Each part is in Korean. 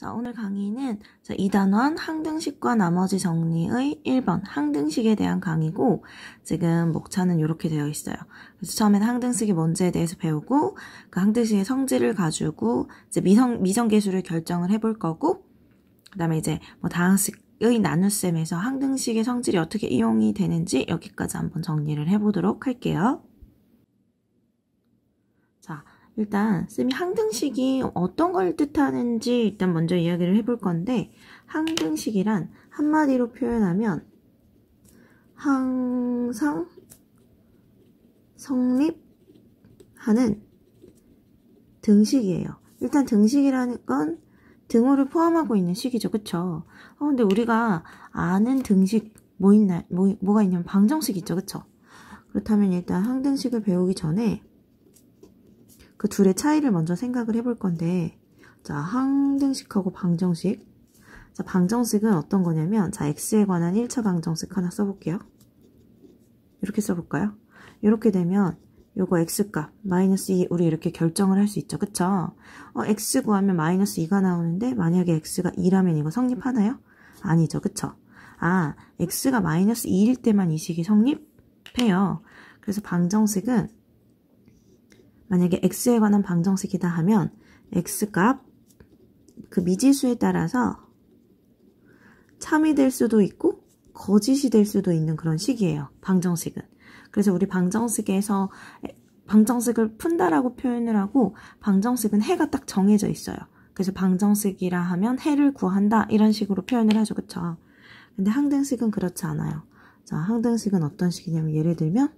자, 오늘 강의는 2단원 항등식과 나머지 정리의 1번 항등식에 대한 강의고, 지금 목차는 이렇게 되어 있어요. 그래서 처음에는 항등식이 뭔지에 대해서 배우고, 그 항등식의 성질을 가지고 이제 미정계수를 결정을 해볼 거고, 그 다음에 이제 뭐 다항식의 나눗셈에서 항등식의 성질이 어떻게 이용이 되는지 여기까지 한번 정리를 해보도록 할게요. 자, 일단 쌤이 항등식이 어떤 걸 뜻하는지 일단 먼저 이야기를 해볼 건데, 항등식이란 한마디로 표현하면 항상 성립하는 등식이에요. 일단 등식이라는 건 등호를 포함하고 있는 식이죠. 그쵸? 근데 우리가 아는 등식 뭐가 있냐면 방정식 있죠. 그쵸? 그렇다면 일단 항등식을 배우기 전에 그 둘의 차이를 먼저 생각을 해볼 건데, 자, 항등식하고 방정식. 자, 방정식은 어떤 거냐면, 자, x에 관한 1차 방정식 하나 써볼게요. 이렇게 써볼까요? 이렇게 되면 요거 x값 마이너스 2 우리 이렇게 결정을 할 수 있죠. 그쵸? x 구하면 마이너스 2가 나오는데, 만약에 x가 2라면 이거 성립하나요? 아니죠. 그쵸? x가 마이너스 2일 때만 이 식이 성립해요. 그래서 방정식은 만약에 x에 관한 방정식이다 하면 x값 그 미지수에 따라서 참이 될 수도 있고 거짓이 될 수도 있는 그런 식이에요. 방정식은. 그래서 우리 방정식에서 방정식을 푼다라고 표현을 하고, 방정식은 해가 딱 정해져 있어요. 그래서 방정식이라 하면 해를 구한다 이런 식으로 표현을 하죠. 그쵸? 근데 항등식은 그렇지 않아요. 자, 항등식은 어떤 식이냐면, 예를 들면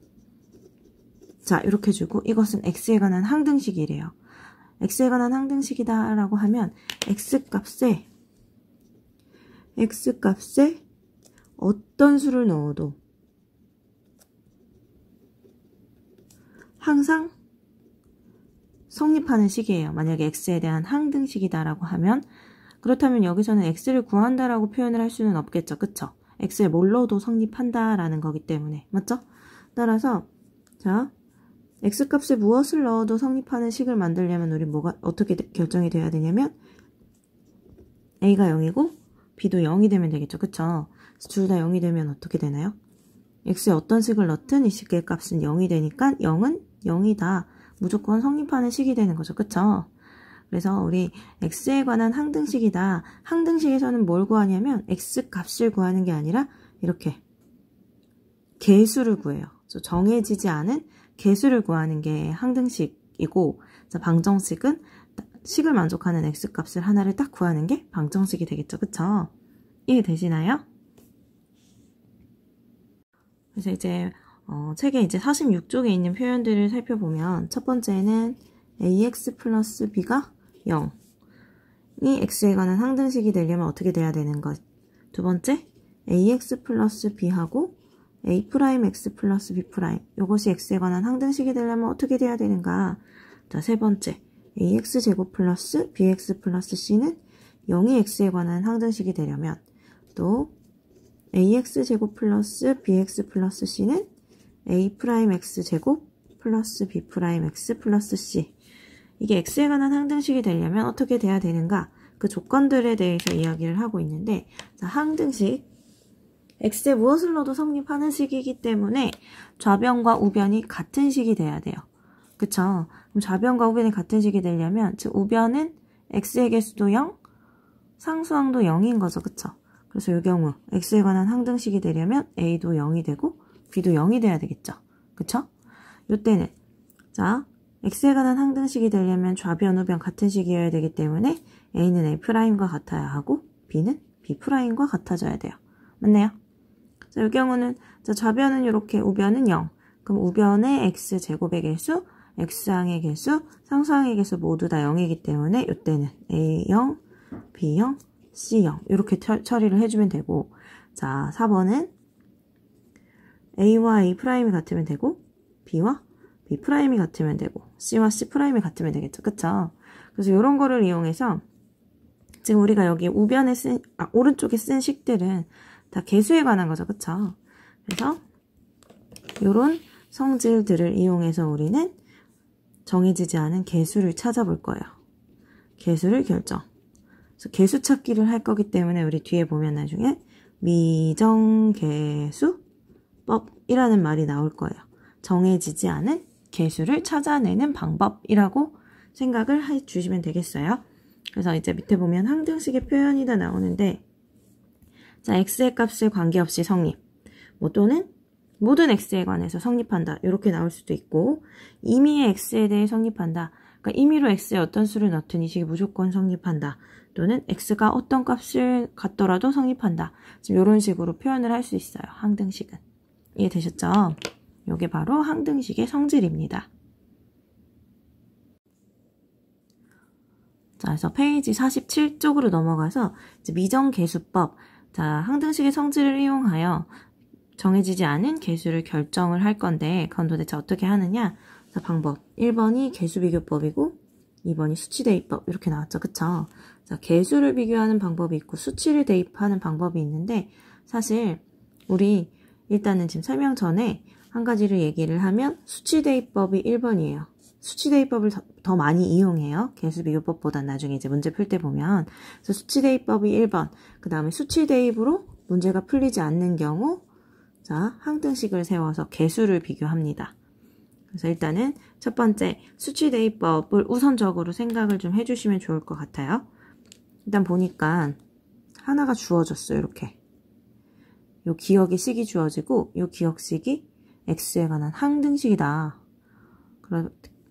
자, 이렇게 주고 이것은 x에 관한 항등식이래요. x에 관한 항등식이다 라고 하면 x값에 어떤 수를 넣어도 항상 성립하는 식이에요. 만약에 x에 대한 항등식이다 라고 하면, 그렇다면 여기서는 x를 구한다 라고 표현을 할 수는 없겠죠. 그쵸? x에 뭘 넣어도 성립한다 라는 거기 때문에. 맞죠? 따라서 자, x값에 무엇을 넣어도 성립하는 식을 만들려면 우리 어떻게 결정이 돼야 되냐면, a가 0이고 b도 0이 되면 되겠죠. 그쵸? 둘 다 0이 되면 어떻게 되나요? x에 어떤 식을 넣든 이 식의 값은 0이 되니까 0은 0이다. 무조건 성립하는 식이 되는 거죠. 그쵸? 그래서 우리 x에 관한 항등식이다. 항등식에서는 뭘 구하냐면 x값을 구하는 게 아니라 이렇게 개수를 구해요. 정해지지 않은 개수를 구하는 게 항등식이고, 방정식은 식을 만족하는 x값을 하나를 딱 구하는 게 방정식이 되겠죠. 그쵸? 이해되시나요? 그래서 이제 책에 이제 46쪽에 있는 표현들을 살펴보면, 첫 번째는 ax 플러스 b가 0이 x에 관한 항등식이 되려면 어떻게 돼야 되는 것. 두 번째, ax 플러스 b하고 a'(x 플러스 b') 이것이 x에 관한 항등식이 되려면 어떻게 돼야 되는가. 자, 세 번째, ax제곱 플러스 bx 플러스 c는 0이 x에 관한 항등식이 되려면, 또 ax제곱 플러스 bx 플러스 c는 a'x제곱 플러스 b'x 플러스 c, 이게 x에 관한 항등식이 되려면 어떻게 돼야 되는가, 그 조건들에 대해서 이야기를 하고 있는데, 자, 항등식 x에 무엇을 넣어도 성립하는 식이기 때문에 좌변과 우변이 같은 식이 돼야 돼요. 그쵸? 그럼 좌변과 우변이 같은 식이 되려면, 즉 우변은 x의 개수도 0, 상수항도 0인 거죠. 그쵸? 그래서 이 경우 x에 관한 항등식이 되려면 a도 0이 되고 b도 0이 돼야 되겠죠. 그쵸? 이때는 자, x에 관한 항등식이 되려면 좌변, 우변 같은 식이어야 되기 때문에 a는 a'과 같아야 하고 b는 b'과 같아져야 돼요. 맞네요? 자, 이 경우는 자, 좌변은 이렇게, 우변은 0. 그럼 우변의 x제곱의 개수, x항의 개수, 상수항의 개수 모두 다 0이기 때문에 이때는 a0, b0, c0 이렇게 처리를 해주면 되고, 자, 4번은 a와 a' 같으면 되고, b와 b' 같으면 되고, c와 c' 같으면 되겠죠. 그쵸? 그래서 이런 거를 이용해서 지금 우리가 여기 우변에 오른쪽에 쓴 식들은 다 개수에 관한 거죠. 그쵸? 그래서 이런 성질들을 이용해서 우리는 정해지지 않은 개수를 찾아볼 거예요. 개수를 결정. 그래서 개수 찾기를 할 거기 때문에 우리 뒤에 보면 나중에 미정개수법이라는 말이 나올 거예요. 정해지지 않은 개수를 찾아내는 방법이라고 생각을 해 주시면 되겠어요. 그래서 이제 밑에 보면 항등식의 표현이 다 나오는데, 자, x의 값을 관계없이 성립, 뭐 또는 모든 x에 관해서 성립한다, 이렇게 나올 수도 있고, 임의의 x에 대해 성립한다, 그러니까 임의로 x에 어떤 수를 넣든 이 식이 무조건 성립한다, 또는 x가 어떤 값을 갖더라도 성립한다. 지금 이런 식으로 표현을 할 수 있어요. 항등식은. 이해되셨죠? 이게 바로 항등식의 성질입니다. 자, 그래서 페이지 47쪽으로 넘어가서 이제 미정개수법. 자, 항등식의 성질을 이용하여 정해지지 않은 개수를 결정을 할 건데, 그건 도대체 어떻게 하느냐? 자, 방법. 1번이 개수비교법이고 2번이 수치대입법. 이렇게 나왔죠. 그쵸? 자, 개수를 비교하는 방법이 있고 수치를 대입하는 방법이 있는데, 사실 우리 일단은 지금 설명 전에 한 가지를 얘기를 하면 수치대입법이 1번이에요. 수치대입법을 더 많이 이용해요. 개수비교법보다 나중에 이제 문제 풀 때 보면. 그래서 수치대입법이 1번. 그 다음에 수치대입으로 문제가 풀리지 않는 경우, 자, 항등식을 세워서 개수를 비교합니다. 그래서 일단은 첫 번째 수치대입법을 우선적으로 생각을 좀 해주시면 좋을 것 같아요. 일단 보니까 하나가 주어졌어요. 이렇게. 요 기억의 식이 주어지고 요 기억식이 x에 관한 항등식이다.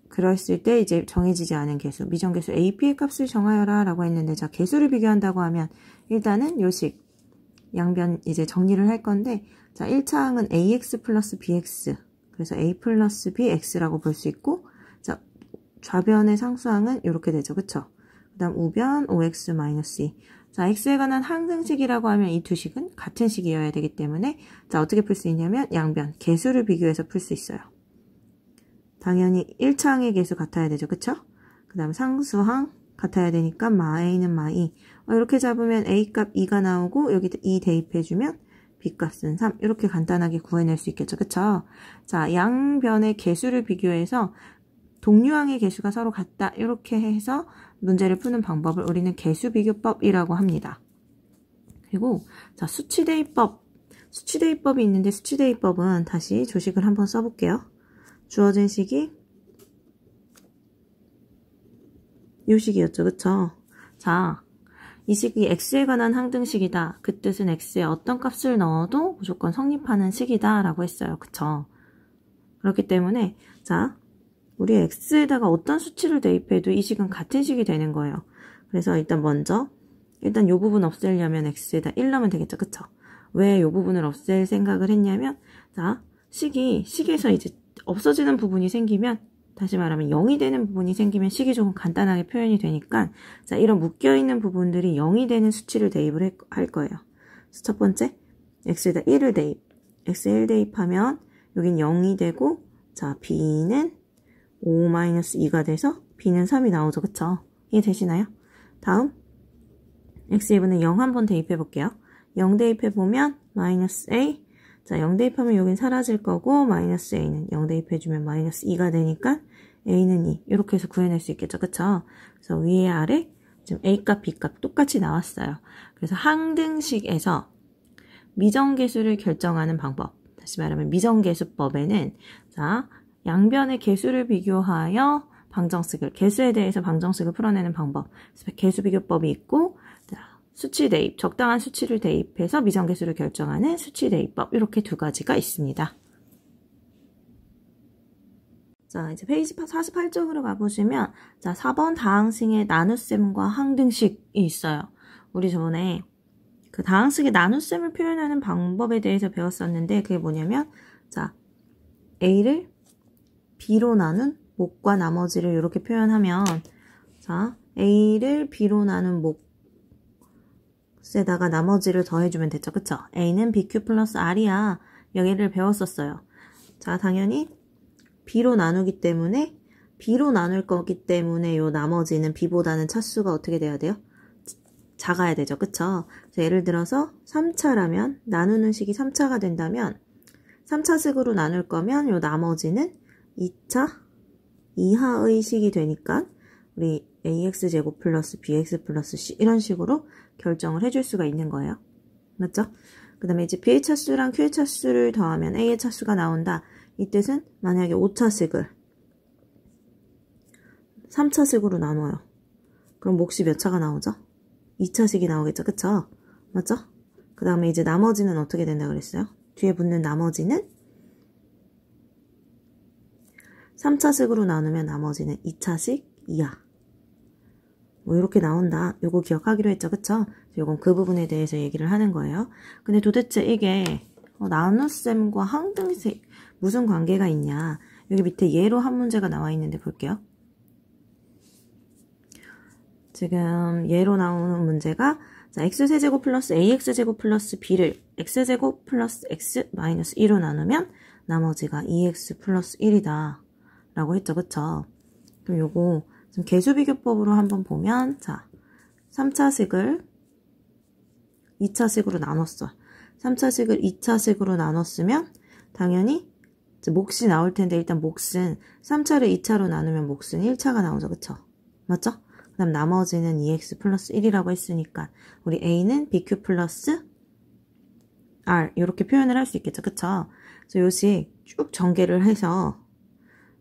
그랬을 때 이제 정해지지 않은 개수, 미정개수 AP의 값을 정하여라 라고 했는데, 자, 개수를 비교한다고 하면 일단은 요 식, 양변 이제 정리를 할 건데, 자, 1차 항은 ax 플러스 bx, 그래서 a 플러스 bx라고 볼 수 있고, 자, 좌변의 상수항은 이렇게 되죠. 그쵸? 그 다음 우변 5x 마이너스 2. 자, x에 관한 항등식이라고 하면 이 두 식은 같은 식이어야 되기 때문에, 자, 어떻게 풀 수 있냐면 양변, 개수를 비교해서 풀 수 있어요. 당연히 1차 항의 개수 같아야 되죠. 그쵸? 그 다음 상수항 같아야 되니까 a는 마2. 이렇게 잡으면 a 값 2가 나오고 여기 2 대입해주면 b 값은 3. 이렇게 간단하게 구해낼 수 있겠죠. 그쵸? 자, 양변의 개수를 비교해서 동류항의 개수가 서로 같다. 이렇게 해서 문제를 푸는 방법을 우리는 개수비교법이라고 합니다. 그리고 자, 수치대입법이 있는데, 수치대입법은 다시 조식을 한번 써볼게요. 주어진 식이 요 식이었죠. 그쵸? 자, 이 식이 x에 관한 항등식이다. 그 뜻은 x에 어떤 값을 넣어도 무조건 성립하는 식이다 라고 했어요. 그쵸? 그렇기 때문에 자, 우리 x에다가 어떤 수치를 대입해도 이 식은 같은 식이 되는 거예요. 그래서 일단 요 부분 없애려면 x에다 1 넣으면 되겠죠. 그쵸? 왜 요 부분을 없앨 생각을 했냐면, 자, 식에서 이제 없어지는 부분이 생기면, 다시 말하면 0이 되는 부분이 생기면 식이 조금 간단하게 표현이 되니까, 자, 이런 묶여있는 부분들이 0이 되는 수치를 대입을 할 거예요. 그래서 첫 번째, x에다 1을 대입. x에 1 대입하면 여긴 0이 되고, 자, b는 5-2가 돼서 b는 3이 나오죠. 그쵸? 이해되시나요? 다음, x의 2분의 0 한번 대입해 볼게요. 0 대입해 보면 마이너스 a. 자, 0 대입하면 여긴 사라질 거고, 마이너스 a는 0 대입해주면 마이너스 2가 되니까 a는 2. 이렇게 해서 구해낼 수 있겠죠. 그쵸? 그래서 위에 아래 지금 a 값, b 값 똑같이 나왔어요. 그래서 항등식에서 미정개수를 결정하는 방법. 다시 말하면 미정개수법에는, 자, 양변의 개수를 비교하여 개수에 대해서 방정식을 풀어내는 방법. 그래서 개수비교법이 있고, 자, 수치 대입, 적당한 수치를 대입해서 미정개수를 결정하는 수치 대입법. 이렇게 두 가지가 있습니다. 자, 이제 페이지 48쪽으로 가보시면, 자, 4번 다항식의 나눗셈과 항등식이 있어요. 우리 저번에 그 다항식의 나눗셈을 표현하는 방법에 대해서 배웠었는데, 그게 뭐냐면, 자, a를 b로 나눈 목과 나머지를 이렇게 표현하면, 자, a를 b로 나눈 몫에다가 나머지를 더해주면 됐죠. 그쵸? a는 bq 플러스 r이야. 여기를 배웠었어요. 자, 당연히 b로 나누기 때문에, b로 나눌 거기 때문에 요 나머지는 b보다는 차수가 어떻게 돼야 돼요? 작아야 되죠. 그쵸? 그래서 예를 들어서 3차라면, 나누는 식이 3차가 된다면, 3차식으로 나눌 거면 요 나머지는 2차 이하의 식이 되니까 우리 ax제곱 플러스 bx 플러스 c 이런 식으로 결정을 해줄 수가 있는 거예요. 맞죠? 그 다음에 이제 b의 차수랑 q의 차수를 더하면 a의 차수가 나온다. 이 뜻은 만약에 5차식을 3차식으로 나눠요. 그럼 몫이 몇 차가 나오죠? 2차식이 나오겠죠? 그쵸? 맞죠? 그 다음에 이제 나머지는 어떻게 된다 그랬어요? 뒤에 붙는 나머지는 3차식으로 나누면 나머지는 2차식 이하. 뭐 이렇게 나온다. 요거 기억하기로 했죠. 그쵸? 요건 그 부분에 대해서 얘기를 하는 거예요. 근데 도대체 이게 나눗셈과 항등식 무슨 관계가 있냐. 여기 밑에 예로 한 문제가 나와 있는데 볼게요. 지금 예로 나오는 문제가 자, x세제곱 플러스 ax제곱 플러스 b를 x제곱 플러스 x 마이너스 2로 나누면 나머지가 2x 플러스 1이다 라고 했죠. 그쵸? 그럼 요거 지금 개수비교법으로 한번 보면 자 3차식을 2차식으로 나눴어. 3차식을 2차식으로 나눴으면 당연히 이제 몫이 나올 텐데 일단 몫은 3차를 2차로 나누면 몫은 1차가 나오죠. 그쵸? 맞죠? 그 다음 나머지는 2x 플러스 1이라고 했으니까 우리 a는 bq 플러스 r 이렇게 표현을 할 수 있겠죠. 그쵸? 그래서 요식 쭉 전개를 해서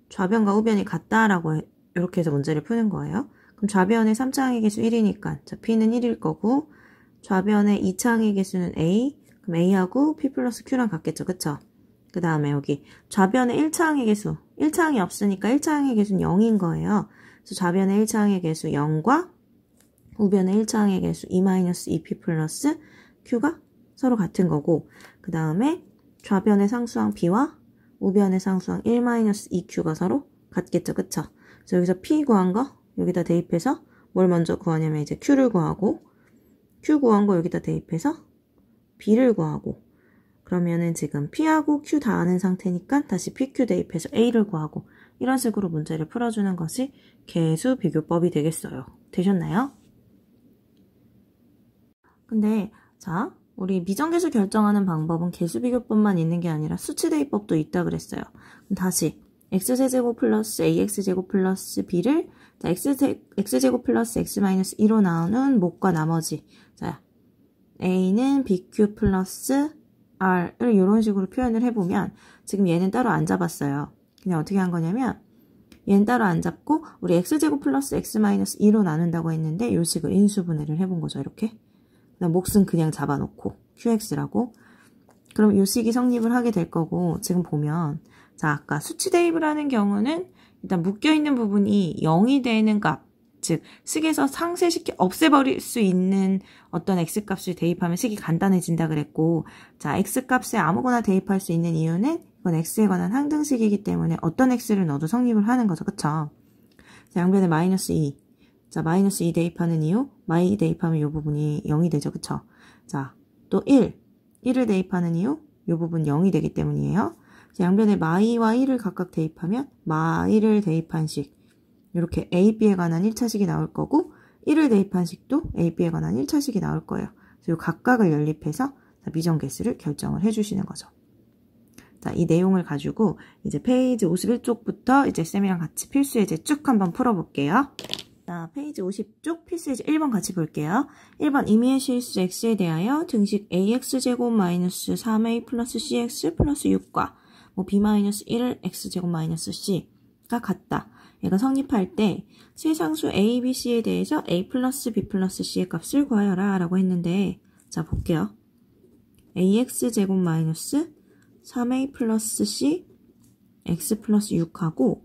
좌변과 우변이 같다라고 이렇게 해서 문제를 푸는 거예요. 그럼 좌변의 3차 항의 개수 1이니까 자, p는 1일 거고 좌변의 2차 항의 개수는 a 그럼 a하고 p 플러스 q랑 같겠죠. 그쵸? 그 다음에 여기 좌변의 1차 항의 개수 1차 항이 없으니까 1차 항의 개수는 0인 거예요. 그래서 좌변의 1차 항의 개수 0과 우변의 1차 항의 개수 2-2p 플러스 q가 서로 같은 거고 그 다음에 좌변의 상수항 b와 우변의 상수항 1-2q가 서로 같겠죠. 그쵸? 그래서 여기서 p 구한 거 여기다 대입해서 뭘 먼저 구하냐면 이제 q를 구하고 q 구한 거 여기다 대입해서 b를 구하고 그러면은 지금 p하고 q 다 아는 상태니까 다시 pq 대입해서 a를 구하고 이런 식으로 문제를 풀어주는 것이 개수비교법이 되겠어요. 되셨나요? 근데 자 우리 미정계수 결정하는 방법은 개수비교법만 있는 게 아니라 수치대입법도 있다 그랬어요. 그럼 다시 x제곱 플러스 ax제곱 플러스 b를 자, x제곱 플러스 x 마이너스 2로 나오는 몫과 나머지 자 a는 bq 플러스 r을 이런 식으로 표현을 해보면 지금 얘는 따로 안 잡았어요. 그냥 어떻게 한 거냐면 얘는 따로 안 잡고 우리 x제곱 플러스 x 마이너스 2로 나눈다고 했는데 요 식을 인수분해를 해본 거죠. 이렇게 그다음 몫은 그냥 잡아놓고 qx라고 그럼 요 식이 성립을 하게 될 거고 지금 보면 자 아까 수치 대입을 하는 경우는 일단 묶여있는 부분이 0이 되는 값 즉 식에서 상쇄시켜 없애버릴 수 있는 어떤 x값을 대입하면 식이 간단해진다 그랬고 자 x값에 아무거나 대입할 수 있는 이유는 이건 x에 관한 항등식이기 때문에 어떤 x를 넣어도 성립을 하는 거죠. 그쵸? 자, 양변에 마이너스 2 자 마이너스 2 대입하는 이유 마이 대입하면 이 부분이 0이 되죠. 그쵸? 자 또 1을 대입하는 이유 이 부분 0이 되기 때문이에요. 자, 양변에 마이와 1을 각각 대입하면 마이를 대입한 식 이렇게 A, B에 관한 1차식이 나올 거고 1을 대입한 식도 A, B에 관한 1차식이 나올 거예요. 그래서 이 각각을 연립해서 미정계수를 결정을 해주시는 거죠. 자, 이 내용을 가지고 이제 페이지 51쪽부터 이제 쌤이랑 같이 필수 예제 쭉 한번 풀어볼게요. 자, 페이지 50쪽 필수 예제 1번 같이 볼게요. 1번 임의의 실수 x에 대하여 등식 ax제곱 마이너스 3a 플러스 cx 플러스 6과 뭐 b-1을 x제곱 마이너스 c가 같다. 얘가 성립할 때 세상수 a, b, c에 대해서 a 플러스 b 플러스 c의 값을 구하여라 라고 했는데 자 볼게요. ax제곱 마이너스 3a 플러스 c x 플러스 6하고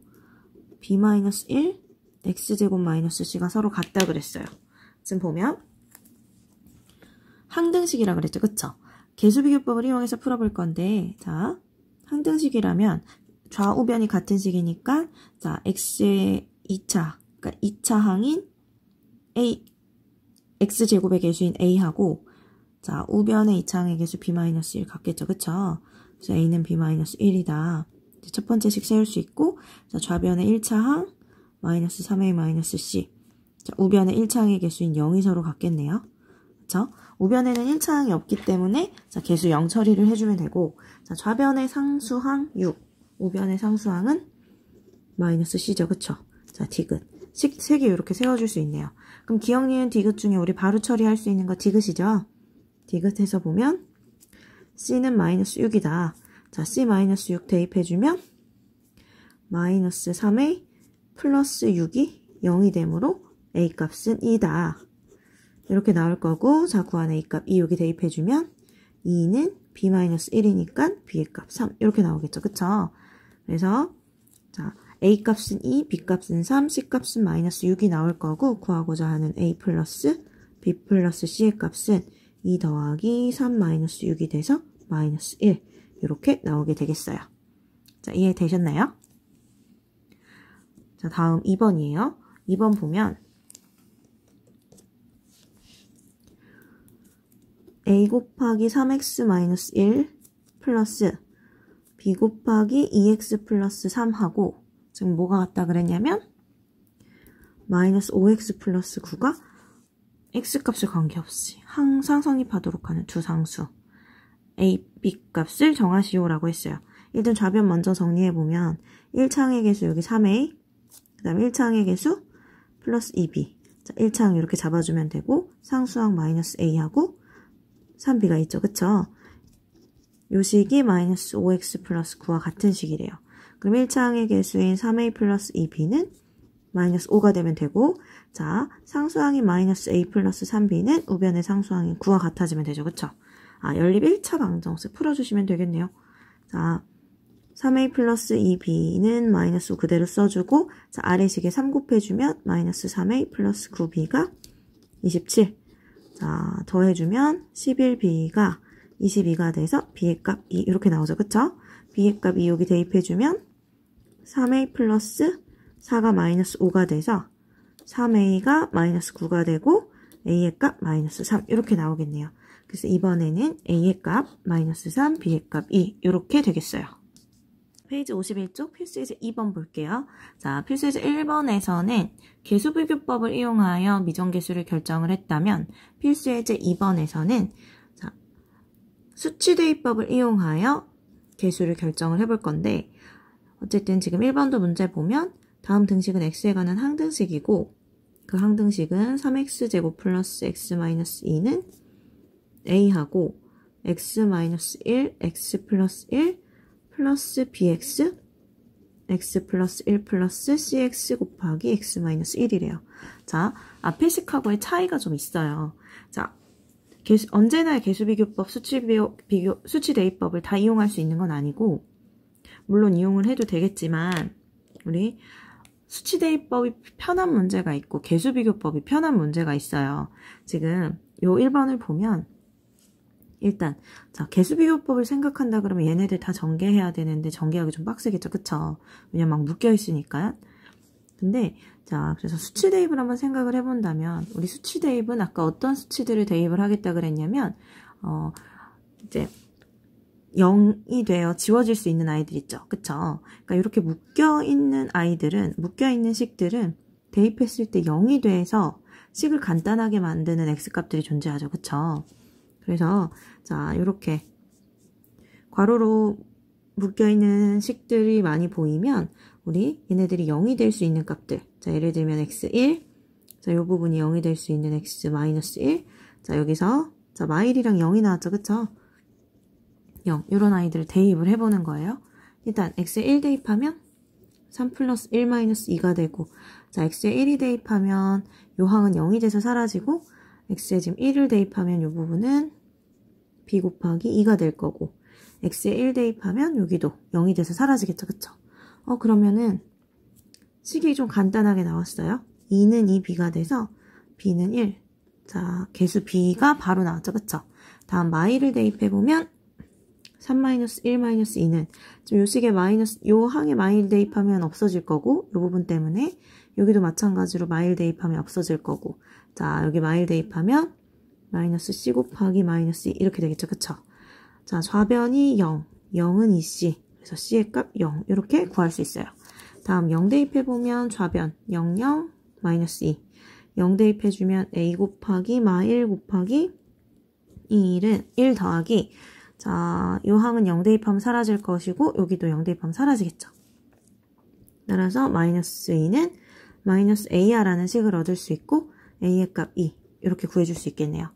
b-1 x제곱 마이너스 c가 서로 같다 그랬어요. 지금 보면 항등식이라 그랬죠. 그쵸? 개수비교법을 이용해서 풀어볼 건데 자 항등식이라면 좌우변이 같은 식이니까 자 x의 2차 그러니까 2차 항인 a x제곱의 개수인 a하고 자 우변의 2차 항의 개수 b-1 같겠죠. 그쵸? 그래서 a는 b-1이다. 첫 번째 식 세울 수 있고 자 좌변의 1차 항 마이너스 3a 마이너스 c 자 우변의 1차 항의 개수인 0이 서로 같겠네요. 그쵸? 우변에는 1차 항이 없기 때문에 자 개수 0 처리를 해주면 되고 자 좌변의 상수항 6 우변의 상수항은 마이너스 c죠. 그쵸? 자 디귿 식 3개 이렇게 세워줄 수 있네요. 그럼 기억, 니은, 디귿 중에 우리 바로 처리할 수 있는 거 디귿이죠. 디귿해서 보면 C는 마이너스 6이다. 자, C 마이너스 6 대입해주면 마이너스 3A 플러스 6이 0이 되므로 A 값은 2다. 이렇게 나올 거고, 자, 구한 A 값 2 여기 대입해주면 2는 B 마이너스 1이니까 B의 값 3 이렇게 나오겠죠. 그쵸? 그래서 자, A 값은 2, B 값은 3, C 값은 마이너스 6이 나올 거고, 구하고자 하는 A 플러스 B 플러스 C의 값은 2 더하기 3 마이너스 6이 돼서 마이너스 1 이렇게 나오게 되겠어요. 자, 이해되셨나요? 자, 다음 2번이에요. 2번 보면 A 곱하기 3x 마이너스 1 플러스 B 곱하기 2x 플러스 3하고 지금 뭐가 같다 그랬냐면 마이너스 5x 플러스 9가 x값을 관계없이 항상 성립하도록 하는 두 상수 a, b 값을 정하시오라고 했어요. 일단 좌변 먼저 정리해보면 1창의 개수 여기 3a, 그 다음에 1창의 개수 플러스 2b. 자, 1창 이렇게 잡아주면 되고 상수항 마이너스 a하고 3b가 있죠. 그쵸? 요 식이 마이너스 5x 플러스 9와 같은 식이래요. 그럼 1창의 개수인 3a 플러스 2b는 마이너스 5가 되면 되고, 자, 상수항이 마이너스 a 플러스 3b는 우변의 상수항인 9와 같아지면 되죠. 그쵸? 아, 연립 1차 방정식 풀어주시면 되겠네요. 자, 3a 플러스 2b는 마이너스 5 그대로 써주고, 자, 아래식에 3 곱해주면 마이너스 3a 플러스 9b가 27. 자, 더해주면 11b가 22가 돼서 b의 값 2 이렇게 나오죠. 그쵸? b의 값 2 여기 대입해주면 3a 플러스 4가 마이너스 5가 돼서 3a가 마이너스 9가 되고 a의 값 마이너스 3 이렇게 나오겠네요. 그래서 이번에는 a의 값 마이너스 3, b의 값 2 이렇게 되겠어요. 페이지 51쪽 필수예제 2번 볼게요. 자, 필수예제 1번에서는 개수비교법을 이용하여 미정계수를 결정을 했다면 필수예제 2번에서는 자, 수치대입법을 이용하여 계수를 결정을 해볼 건데 어쨌든 지금 1번도 문제 보면 다음 등식은 x에 관한 항등식이고 그 항등식은 3x제곱 플러스 x-2는 a하고 x-1, x 플러스 1 플러스 bx, x 플러스 1 플러스 cx 곱하기 x-1이래요. 자, 앞에 식하고의 차이가 좀 있어요. 자, 언제나 개수비교법, 수치대입법을 다 이용할 수 있는 건 아니고 물론 이용을 해도 되겠지만 우리 수치대입법이 편한 문제가 있고 개수비교법이 편한 문제가 있어요. 지금 요 1번을 보면 일단 자 개수비교법을 생각한다 그러면 얘네들 다 전개해야 되는데 전개하기 좀 빡세겠죠. 그쵸? 왜냐면 막 묶여 있으니까. 근데 자 그래서 수치대입을 한번 생각을 해본다면 우리 수치대입은 아까 어떤 수치들을 대입을 하겠다 그랬냐면 이제 0이 되어 지워질 수 있는 아이들 있죠. 그쵸? 그러니까 이렇게 묶여있는 아이들은, 묶여있는 식들은 대입했을 때 0이 돼서 식을 간단하게 만드는 x값들이 존재하죠. 그쵸? 그래서, 자, 이렇게 괄호로 묶여있는 식들이 많이 보이면 우리 얘네들이 0이 될 수 있는 값들. 자, 예를 들면 x1. 자, 요 부분이 0이 될 수 있는 x-1. 자, 여기서, 자, 마일이랑 0이 나왔죠. 그쵸? 0 이런 아이들을 대입을 해보는 거예요. 일단 x에 1 대입하면 3 플러스 1 마이너스 2가 되고 자 x에 1이 대입하면 요 항은 0이 돼서 사라지고 x에 지금 1을 대입하면 요 부분은 b 곱하기 2가 될 거고 x에 1 대입하면 여기도 0이 돼서 사라지겠죠. 그쵸? 그러면은 식이 좀 간단하게 나왔어요. 2는 2b가 돼서 b는 1. 자 개수 b가 바로 나왔죠. 그쵸? 다음 마이를 대입해보면 3-1-2는 지금 요 식에 요 항에 마일 대입하면 없어질 거고 요 부분 때문에 여기도 마찬가지로 마일 대입하면 없어질 거고 자 여기 마일 대입하면 마이너스 c 곱하기 마이너스 2 이렇게 되겠죠. 그쵸? 자 좌변이 0, 0은 2c 그래서 c의 값 0 이렇게 구할 수 있어요. 다음 0 대입해보면 좌변 0, 0, 마이너스 2 0 대입해주면 a 곱하기 마일 곱하기 1은 1 더하기 자, 요 항은 0 대입하면 사라질 것이고 여기도 0 대입하면 사라지겠죠. 따라서 마이너스 2는 마이너스 AR라는 식을 얻을 수 있고 A의 값 2 이렇게 구해줄 수 있겠네요.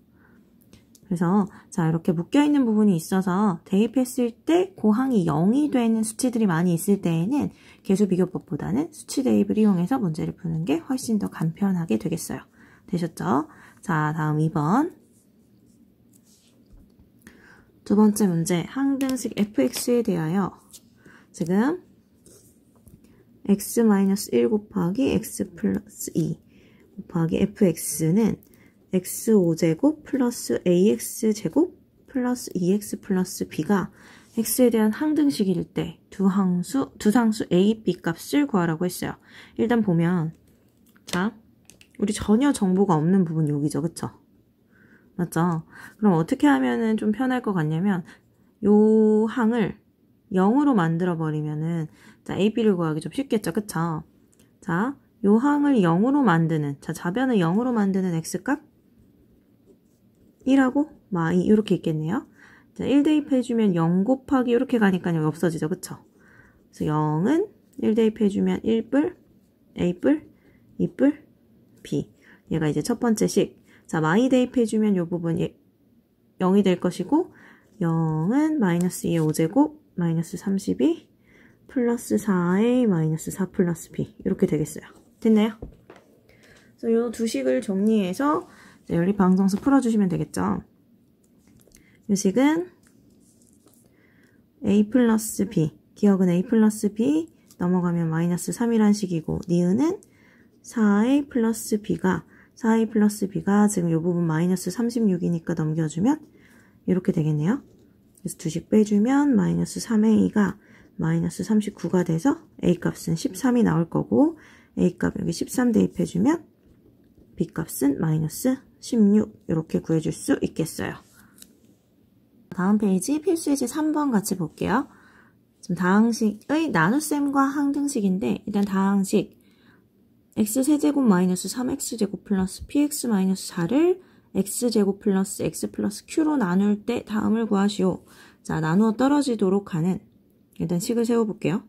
그래서 자 이렇게 묶여있는 부분이 있어서 대입했을 때 고항이 0이 되는 수치들이 많이 있을 때에는 계수비교법보다는 수치 대입을 이용해서 문제를 푸는 게 훨씬 더 간편하게 되겠어요. 되셨죠? 자 다음 2번 두 번째 문제 항등식 fx에 대하여 지금 x-1 곱하기 x 플러스 2 곱하기 fx는 x5제곱 플러스 ax제곱 플러스 2x 플러스 b가 x에 대한 항등식일 때 두 상수 a, b 값을 구하라고 했어요. 일단 보면 자 우리 전혀 정보가 없는 부분 여기죠. 그쵸? 맞죠? 그럼 어떻게 하면은 좀 편할 것 같냐면 요 항을 0으로 만들어 버리면은 자 a, b를 구하기 좀 쉽겠죠. 그쵸? 자 요 항을 0으로 만드는 자 좌변을 0으로 만드는 x값 1하고 마2 이렇게 있겠네요. 자, 1 대입해주면 0 곱하기 이렇게 가니까 여기 없어지죠. 그쵸? 그래서 0은 1 대입해주면 1뿔, A뿔, 2뿔, B. 얘가 이제 첫 번째 식. 자, 마2 대입해주면 이 부분이 0이 될 것이고 0은 마이너스 2의 5제곱, 마이너스 32, 플러스 4A, 마이너스 4 플러스 B. 이렇게 되겠어요. 됐나요? 그래서 이 두 식을 정리해서 연립방정수 풀어주시면 되겠죠. 이 식은 a 플러스 b, 기억은 a 플러스 b 넘어가면 마이너스 3이란 식이고 니은은 4a 플러스 b가 4a 플러스 b가 지금 이 부분 마이너스 36이니까 넘겨주면 이렇게 되겠네요. 그래서 두 식 빼주면 마이너스 3a가 마이너스 39가 돼서 a 값은 13이 나올 거고 a 값 여기 13 대입해주면 b 값은 마이너스 16 이렇게 구해줄 수 있겠어요. 다음 페이지 필수예제 3번 같이 볼게요. 지금 다항식의 나눗셈과 항등식인데 일단 다항식 x세제곱 마이너스 3x제곱 플러스 px 마이너스 4를 x제곱 플러스 x 플러스 q로 나눌 때 다음을 구하시오. 자 나누어 떨어지도록 하는 일단 식을 세워볼게요.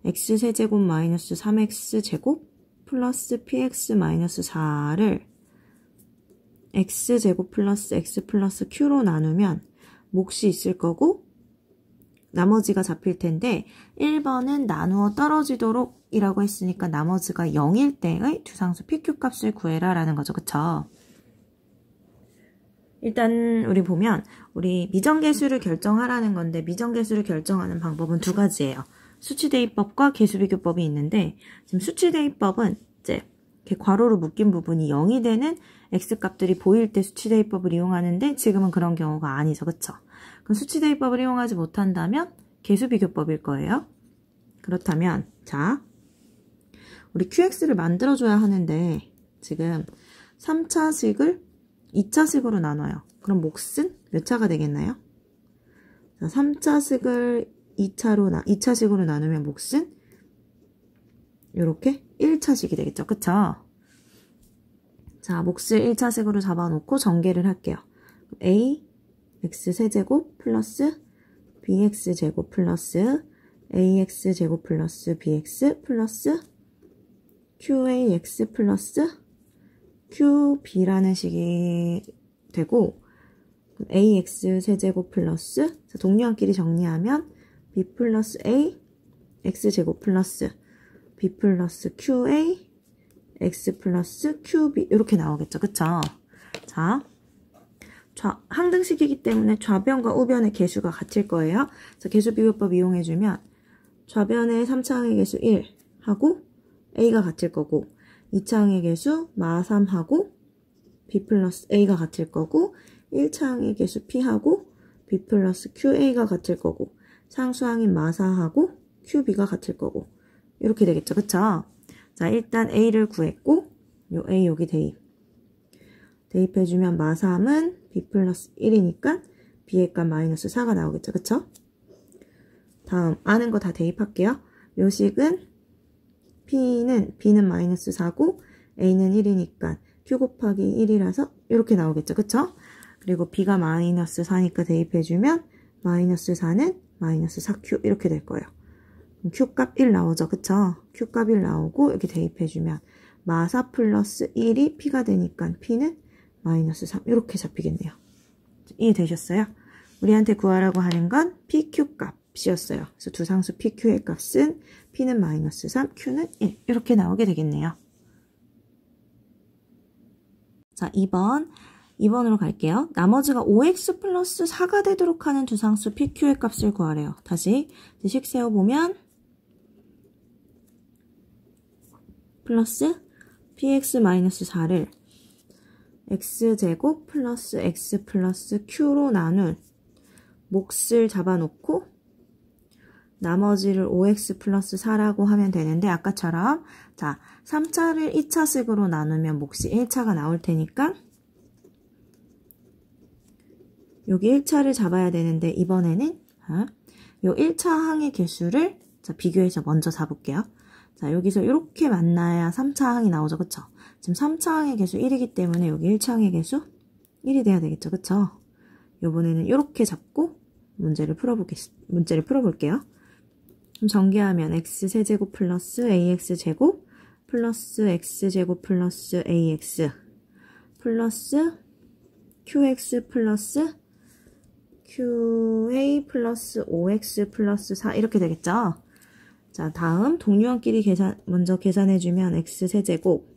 x세제곱 마이너스 3x제곱 플러스 px 마이너스 4를 x제곱 플러스 x 플러스 q로 나누면 몫이 있을 거고 나머지가 잡힐 텐데 1번은 나누어 떨어지도록 이라고 했으니까 나머지가 0일 때의 두상수 PQ 값을 구해라 라는 거죠. 그쵸? 일단 우리 보면 우리 미정계수를 결정하라는 건데 미정계수를 결정하는 방법은 두 가지예요. 수치대입법과 계수비교법이 있는데 지금 수치대입법은 이제 이렇게 괄호로 묶인 부분이 0이 되는 x값들이 보일 때 수치대입법을 이용하는데 지금은 그런 경우가 아니죠. 그쵸? 그럼 수치대입법을 이용하지 못한다면 계수비교법일 거예요. 그렇다면 자 우리 QX를 만들어줘야 하는데 지금 3차식을 2차식으로 나눠요. 그럼 몫은 몇 차가 되겠나요? 자, 3차식을 2차식으로 나누면 몫은 이렇게 1차식이 되겠죠. 그쵸? 자, 몫을 1차식으로 잡아놓고 전개를 할게요. A, x세제곱 플러스 bx제곱 플러스 ax제곱 플러스 bx 플러스 qax 플러스 qb라는 식이 되고 ax세제곱 플러스 동료한끼리 정리하면 b 플러스 a x제곱 플러스 b 플러스 qa x 플러스 qb 이렇게 나오겠죠. 그쵸? 자, 항등식이기 때문에 좌변과 우변의 개수가 같을 거예요. 그래서 개수비교법 이용해주면 좌변의 3차항의 개수 1 하고 a가 같을 거고 2차항의 개수 마3하고 b 플러스 a가 같을 거고 1차항의 개수 p하고 b 플러스 qa가 같을 거고 상수항인 마4하고 qb가 같을 거고 이렇게 되겠죠. 그쵸? 자, 일단 a를 구했고 요 a 여기 대입해주면 마3은 b 플러스 1이니까 b의 값 마이너스 4가 나오겠죠. 그쵸? 다음 아는 거 다 대입할게요. 요 식은 b는 마이너스 4고 a는 1이니까 q 곱하기 1이라서 이렇게 나오겠죠. 그쵸? 그리고 b가 마이너스 4니까 대입해주면 마이너스 4는 마이너스 4q 이렇게 될 거예요. q 값 1 나오죠. 그쵸? q 값 1 나오고 여기 대입해주면 마4 플러스 1이 P가 되니까 P는 마이너스 3 이렇게 잡히겠네요. 이해되셨어요? 우리한테 구하라고 하는 건 PQ 값이었어요. 그래서 두 상수 PQ의 값은 P는 마이너스 3, Q는 1 이렇게 나오게 되겠네요. 자, 2번으로 갈게요. 나머지가 5x 플러스 4가 되도록 하는 두 상수 PQ의 값을 구하래요. 다시 식 세워보면 플러스 px 마이너스 4를 x제곱 플러스 x 플러스 q로 나눈 몫을 잡아놓고 나머지를 5x 플러스 4라고 하면 되는데 아까처럼 자 3차를 2차식으로 나누면 몫이 1차가 나올 테니까 여기 1차를 잡아야 되는데 이번에는 요 1차 항의 개수를 자, 비교해서 먼저 잡을게요. 자, 여기서 이렇게 만나야 3차 항이 나오죠. 그쵸? 지금 3차 항의 개수 1이기 때문에 여기 1차 항의 개수 1이 돼야 되겠죠. 그쵸? 요번에는 이렇게 잡고 문제를 풀어볼게요. 그럼 전개하면 x세제곱 플러스 ax제곱 플러스 x제곱 플러스 ax 플러스 qx 플러스 qa 플러스 5x 플러스 4 이렇게 되겠죠? 자, 다음 동류원끼리 먼저 계산해주면 x세제곱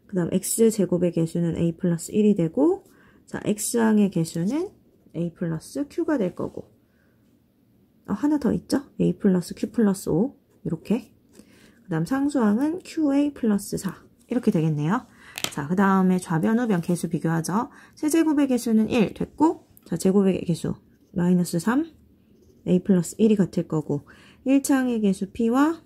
그 다음 x제곱의 개수는 a 플러스 1이 되고 자, x항의 개수는 a 플러스 q가 될 거고 하나 더 있죠? a 플러스 q 플러스 5 이렇게 그 다음 상수항은 qa 플러스 4 이렇게 되겠네요. 자, 그 다음에 좌변 우변 개수 비교하죠. 세제곱의 개수는 1 됐고 자, 제곱의 개수 마이너스 3 a 플러스 1이 같을 거고 1차항의 개수 p와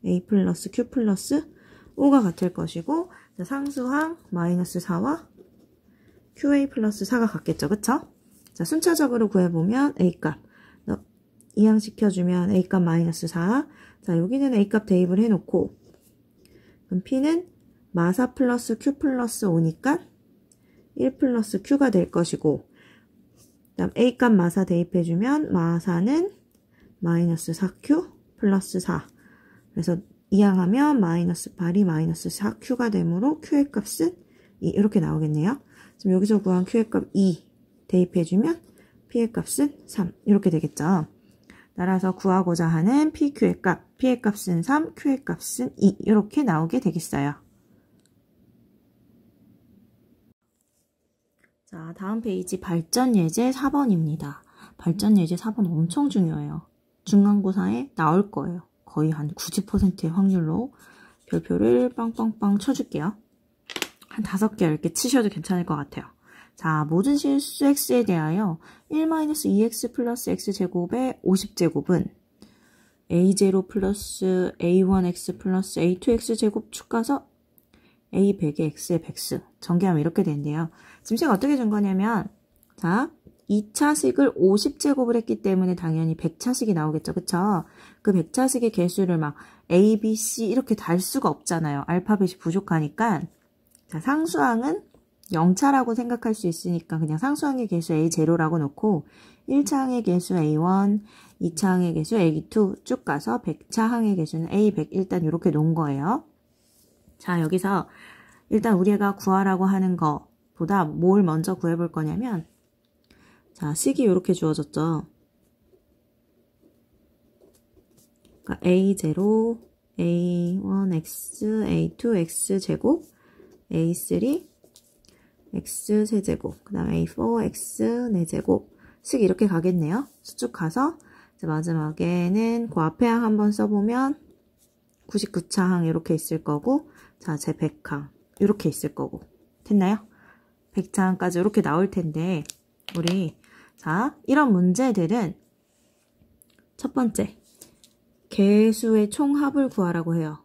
a 플러스 q 플러스 5가 같을 것이고 자, 상수항 마이너스 4와 qa 플러스 4가 같겠죠. 그쵸? 자, 순차적으로 구해보면 a값 이항시켜주면 a값 마이너스 4 자, 여기는 a값 대입을 해놓고 그럼 p는 마4 플러스 q 플러스 5니까 1 플러스 q가 될 것이고 그 다음 a값 마4 대입해주면 마4는 마이너스 4q 플러스 4 그래서 이항하면 마이너스 8이 마이너스 4q가 되므로 q의 값은 2 이렇게 나오겠네요. 지금 여기서 구한 q의 값 2 대입해주면 p의 값은 3 이렇게 되겠죠. 따라서 구하고자 하는 pq의 값, p의 값은 3, q의 값은 2 이렇게 나오게 되겠어요. 자, 다음 페이지 발전 예제 4번입니다. 발전 예제 4번 엄청 중요해요. 중간고사에 나올 거예요. 거의 한 90%의 확률로 별표를 빵빵빵 쳐줄게요. 한 5개, 10개 치셔도 괜찮을 것 같아요. 자, 모든 실수 x에 대하여 1-2x 플러스 x제곱의 50제곱은 a0 플러스 a1x 플러스 a2x제곱 축가서 a100의 x의 백수. 전개하면 이렇게 된대요. 지금 제가 어떻게 준 거냐면 자, 2차식을 50제곱을 했기 때문에 당연히 100차식이 나오겠죠. 그쵸? 그 100차식의 개수를 막 a, b, c 이렇게 달 수가 없잖아요. 알파벳이 부족하니까 자, 상수항은 0차라고 생각할 수 있으니까 그냥 상수항의 개수 a0라고 놓고 1차항의 개수 a1, 2차항의 개수 a2 쭉 가서 100차항의 개수는 a100 일단 이렇게 놓은 거예요. 자, 여기서 일단 우리가 구하라고 하는 거보다 뭘 먼저 구해볼 거냐면 자, 식이 이렇게 주어졌죠. 그러니까 a0, a1x, a2x 제곱, a3, x 세제곱, 그 다음에 a4, x 4제곱 식 이렇게 가겠네요. 수축 가서 이제 마지막에는 그 앞에 항 한번 써보면 99차 항 이렇게 있을 거고 자, 제 100항 이렇게 있을 거고 됐나요? 100차 항까지 이렇게 나올 텐데 우리 자, 이런 문제들은 첫 번째 개수의 총합을 구하라고 해요.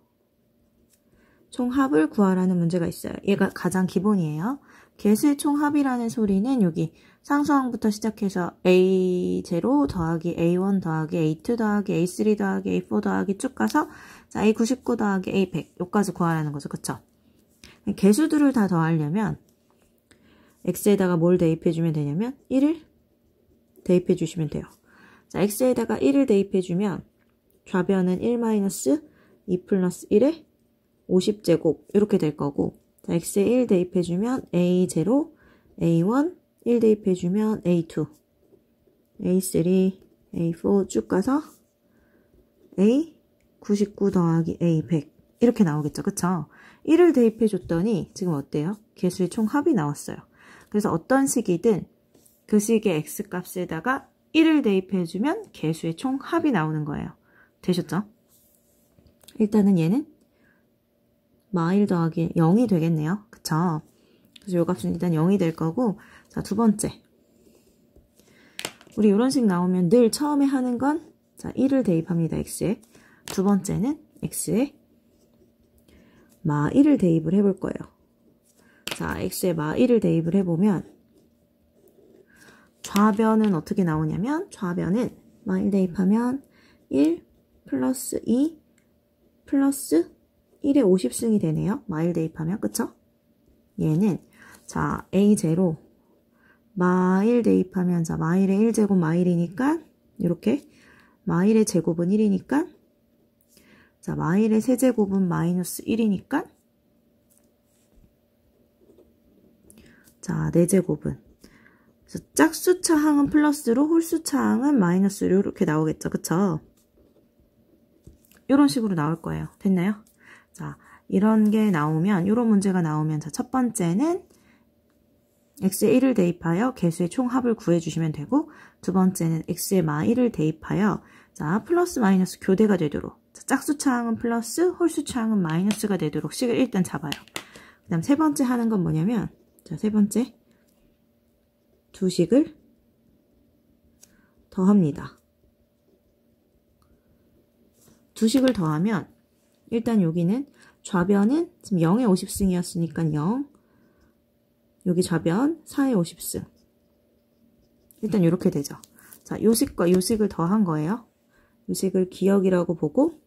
총합을 구하라는 문제가 있어요. 얘가 가장 기본이에요. 개수의 총합이라는 소리는 여기 상수항부터 시작해서 A0 더하기 A1 더하기 A2 더하기 A3 더하기 A4 더하기 쭉 가서 자, A99 더하기 A100 여기까지 구하라는 거죠. 그쵸? 개수들을 다 더하려면 X에다가 뭘 대입해주면 되냐면 1을 대입해주시면 돼요. 자, X에다가 1을 대입해주면 좌변은 1-2 플러스 1에 50제곱 이렇게 될 거고, 자, x에 1 대입해주면 a0, a1, 1 대입해주면 a2, a3, a4 쭉 가서 a 99 더하기 a 100 이렇게 나오겠죠. 그쵸? 1을 대입해줬더니 지금 어때요? 개수의 총합이 나왔어요. 그래서 어떤 식이든 그 식의 x값에다가 1을 대입해주면 개수의 총합이 나오는 거예요. 되셨죠? 일단은 얘는 마1 더하기 0이 되겠네요. 그쵸? 그래서 요 값은 일단 0이 될 거고, 자, 두 번째. 우리 이런 식 나오면 늘 처음에 하는 건, 자, 1을 대입합니다. x에. 두 번째는 x에 마 1을 대입을 해볼 거예요. 자, x에 마 1을 대입을 해보면, 좌변은 어떻게 나오냐면, 좌변은 마 1 대입하면 1 플러스 2 플러스 1의 50승이 되네요. 마 1 대입하면, 그쵸? 얘는, 자, a0, 마 1 대입하면, 자, 마 1의 1제곱 마 1이니까, 이렇게, 마 1의 제곱은 1이니까, 자, 마 1의 세제곱은 마이너스 1이니까, 자, 4제곱은, 그래서 짝수차 항은 플러스로, 홀수차 항은 마이너스로 이렇게 나오겠죠. 그쵸? 이런 식으로 나올 거예요. 됐나요? 자, 이런 게 나오면, 이런 문제가 나오면, 자, 첫 번째는 x에 1을 대입하여 개수의 총합을 구해주시면 되고, 두 번째는 x에 마 1을 대입하여, 자, 플러스 마이너스 교대가 되도록, 자, 짝수차항은 플러스, 홀수차항은 마이너스가 되도록 식을 일단 잡아요. 그 다음 세 번째 하는 건 뭐냐면, 자, 세 번째, 두 식을 더합니다. 두 식을 더하면, 일단 여기는 좌변은 지금 0의 50승이었으니까 0, 여기 좌변 4의 50승. 일단 이렇게 되죠. 자, 요 식과 요 식을 더한 거예요. 요 식을 기역이라고 보고,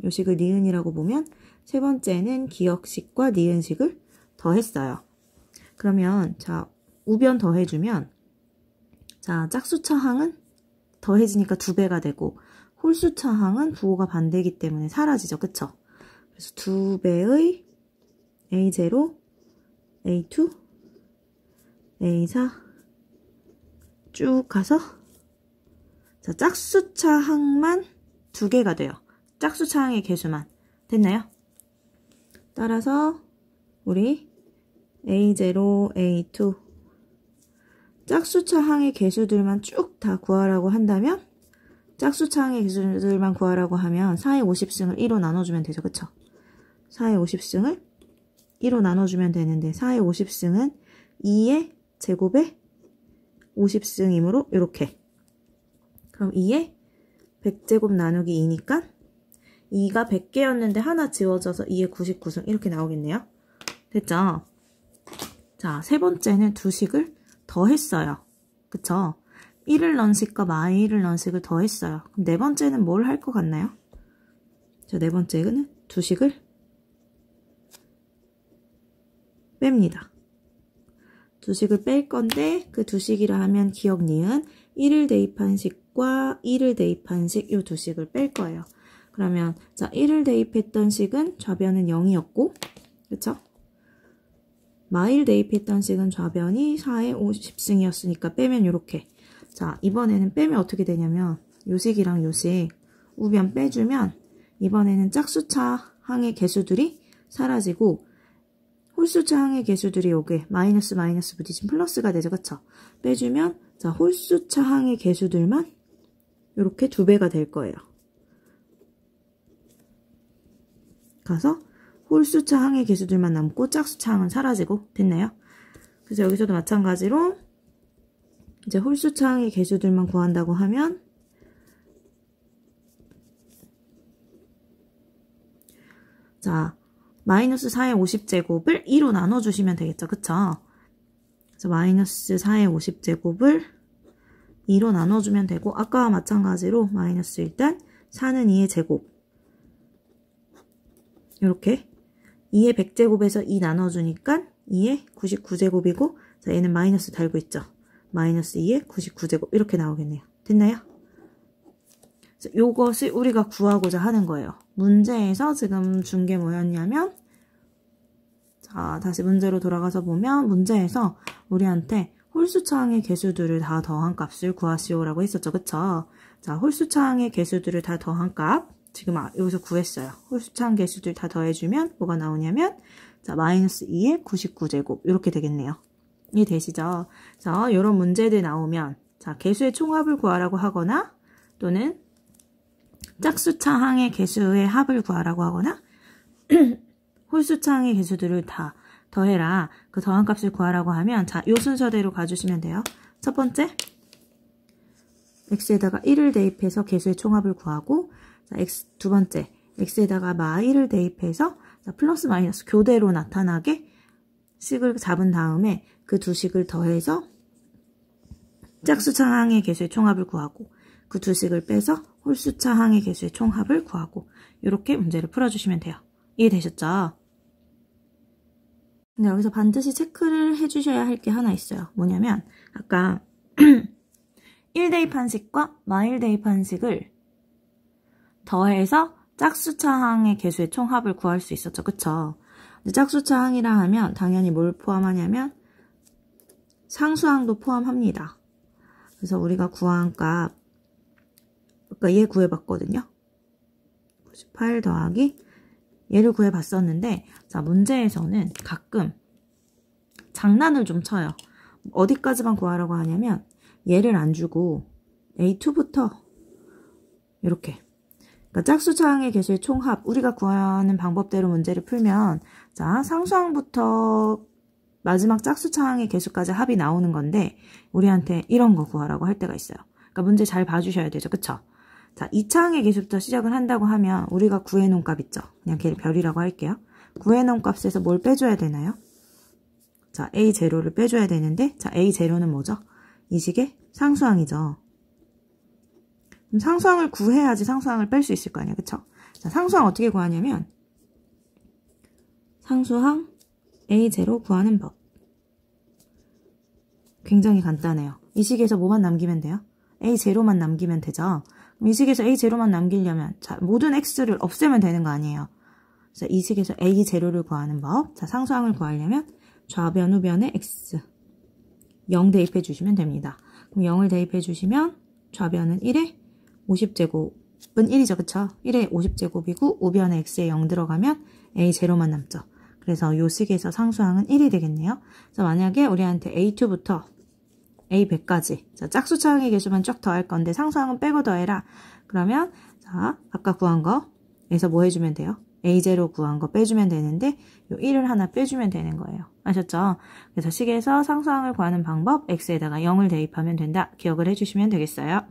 요 식을 니은이라고 보면, 세 번째는 기역식과 니은식을 더했어요. 그러면, 자, 우변 더해주면, 자, 짝수차항은 더해지니까 2배가 되고, 홀수차항은 부호가 반대이기 때문에 사라지죠. 그쵸? 그래서 2배의 a0, a2, a4 쭉 가서, 자, 짝수차항만 2개가 돼요. 짝수차항의 개수만. 됐나요? 따라서 우리 a0, a2 짝수차항의 개수들만 쭉 다 구하라고 한다면, 짝수차항의 개수들만 구하라고 하면 4의 50승을 2로 나눠주면 되죠. 그쵸? 4의 50승을 2로 나눠주면 되는데, 4의 50승은 2의 제곱에 50승이므로 이렇게. 그럼 2의 100제곱 나누기 2니까 2가 100개였는데 하나 지워져서 2의 99승 이렇게 나오겠네요. 됐죠? 자, 세 번째는 두 식을 더했어요. 그쵸? 1을 넣은 식과 마이 1을 넣은 식을 더했어요. 그럼 네 번째는 뭘 할 것 같나요? 자, 네 번째는 두 식을 뺍니다. 두 식을 뺄 건데, 그 두 식이라 하면 기억 니은 1을 대입한 식과 2를 대입한 식, 이 두 식을 뺄 거예요. 그러면, 자, 1을 대입했던 식은 좌변은 0이었고, 그쵸? 마1 대입했던 식은 좌변이 4의 50승이었으니까 빼면 이렇게. 자, 이번에는 빼면 어떻게 되냐면, 요 식이랑 요 식, 우변 빼주면, 이번에는 짝수차 항의 개수들이 사라지고, 홀수차 항의 개수들이 요게 마이너스 마이너스 부딪히면 플러스가 되죠. 그쵸? 빼주면, 자, 홀수차 항의 개수들만 요렇게 2배가 될 거예요. 가서, 홀수차 항의 개수들만 남고 짝수차 항은 사라지고, 됐나요? 그래서 여기서도 마찬가지로 이제 홀수차 항의 개수들만 구한다고 하면, 자, 마이너스 4의 50제곱을 2로 나눠주시면 되겠죠. 그쵸? 그래서 마이너스 4의 50제곱을 2로 나눠주면 되고, 아까와 마찬가지로 마이너스 일단 4는 2의 제곱, 이렇게 2의 100제곱에서 2 나눠주니까 2의 99제곱이고, 자, 얘는 마이너스 달고 있죠. 마이너스 2의 99제곱 이렇게 나오겠네요. 됐나요? 요것을 우리가 구하고자 하는 거예요. 문제에서 지금 준 게 뭐였냐면, 자, 다시 문제로 돌아가서 보면 문제에서 우리한테 홀수차항의 개수들을 다 더한 값을 구하시오라고 했었죠. 그쵸? 자, 홀수차항의 개수들을 다 더한 값 지금 여기서 구했어요. 홀수차항 개수들 다 더해주면 뭐가 나오냐면 자, 마이너스 2의 99제곱 이렇게 되겠네요. 이해되시죠? 자, 이런 문제들 나오면 자, 개수의 총합을 구하라고 하거나 또는 짝수차항의 개수의 합을 구하라고 하거나 홀수차항의 개수들을 다 더해라. 그 더한 값을 구하라고 하면 자, 요 순서대로 가주시면 돼요. 첫 번째 x에다가 1을 대입해서 개수의 총합을 구하고 자, 두 번째 x에다가 -1을 대입해서 자, 플러스 마이너스 교대로 나타나게 식을 잡은 다음에 그 두 식을 더해서 짝수차항의 개수의 총합을 구하고 그 두 식을 빼서 홀수차항의 개수의 총합을 구하고 이렇게 문제를 풀어주시면 돼요. 이해되셨죠? 근데 여기서 반드시 체크를 해주셔야 할 게 하나 있어요. 뭐냐면 아까 1 대입한 식과 -1 대입한 식을 더해서 짝수차항의 개수의 총합을 구할 수 있었죠. 그쵸? 근데 짝수차항이라 하면 당연히 뭘 포함하냐면 상수항도 포함합니다. 그래서 우리가 구한 값 아까 얘 구해봤거든요. 98 더하기 얘를 구해봤었는데 자, 문제에서는 가끔 장난을 좀 쳐요. 어디까지만 구하라고 하냐면 얘를 안 주고 A2부터 이렇게 그러니까 짝수차항의 개수의 총합 우리가 구하는 방법대로 문제를 풀면 자, 상수항부터 마지막 짝수차항의 개수까지 합이 나오는 건데 우리한테 이런 거 구하라고 할 때가 있어요. 그러니까 문제 잘 봐주셔야 되죠. 그쵸? 자, 2차항의 개수부터 시작을 한다고 하면 우리가 구해놓은 값 있죠. 그냥 걔를 별이라고 할게요. 구해놓은 값에서 뭘 빼줘야 되나요? 자, A0를 빼줘야 되는데 자, A0는 뭐죠? 이 식의 상수항이죠. 그럼 상수항을 구해야지 상수항을 뺄 수 있을 거 아니에요. 그쵸? 자, 상수항 어떻게 구하냐면 상수항 A0 구하는 법. 굉장히 간단해요. 이 식에서 뭐만 남기면 돼요? A0만 남기면 되죠. 그럼 이 식에서 A0만 남기려면 자, 모든 X를 없애면 되는 거 아니에요. 그래서 이 식에서 A0를 구하는 법. 자, 상수항을 구하려면 좌변 우변에 X 0 대입해 주시면 됩니다. 그럼 0을 대입해 주시면 좌변은 1에 50제곱은 1이죠. 그쵸? 1에 50제곱이고 우변에 X에 0 들어가면 A0만 남죠. 그래서 요 식에서 상수항은 1이 되겠네요. 그래서 만약에 우리한테 A2부터 A100까지 자, 짝수차항의 개수만 쭉 더할 건데 상수항은 빼고 더해라. 그러면 자, 아까 구한 거에서 뭐 해주면 돼요? A0 구한 거 빼주면 되는데 요 1을 하나 빼주면 되는 거예요. 아셨죠? 그래서 식에서 상수항을 구하는 방법 X에다가 0을 대입하면 된다. 기억을 해주시면 되겠어요.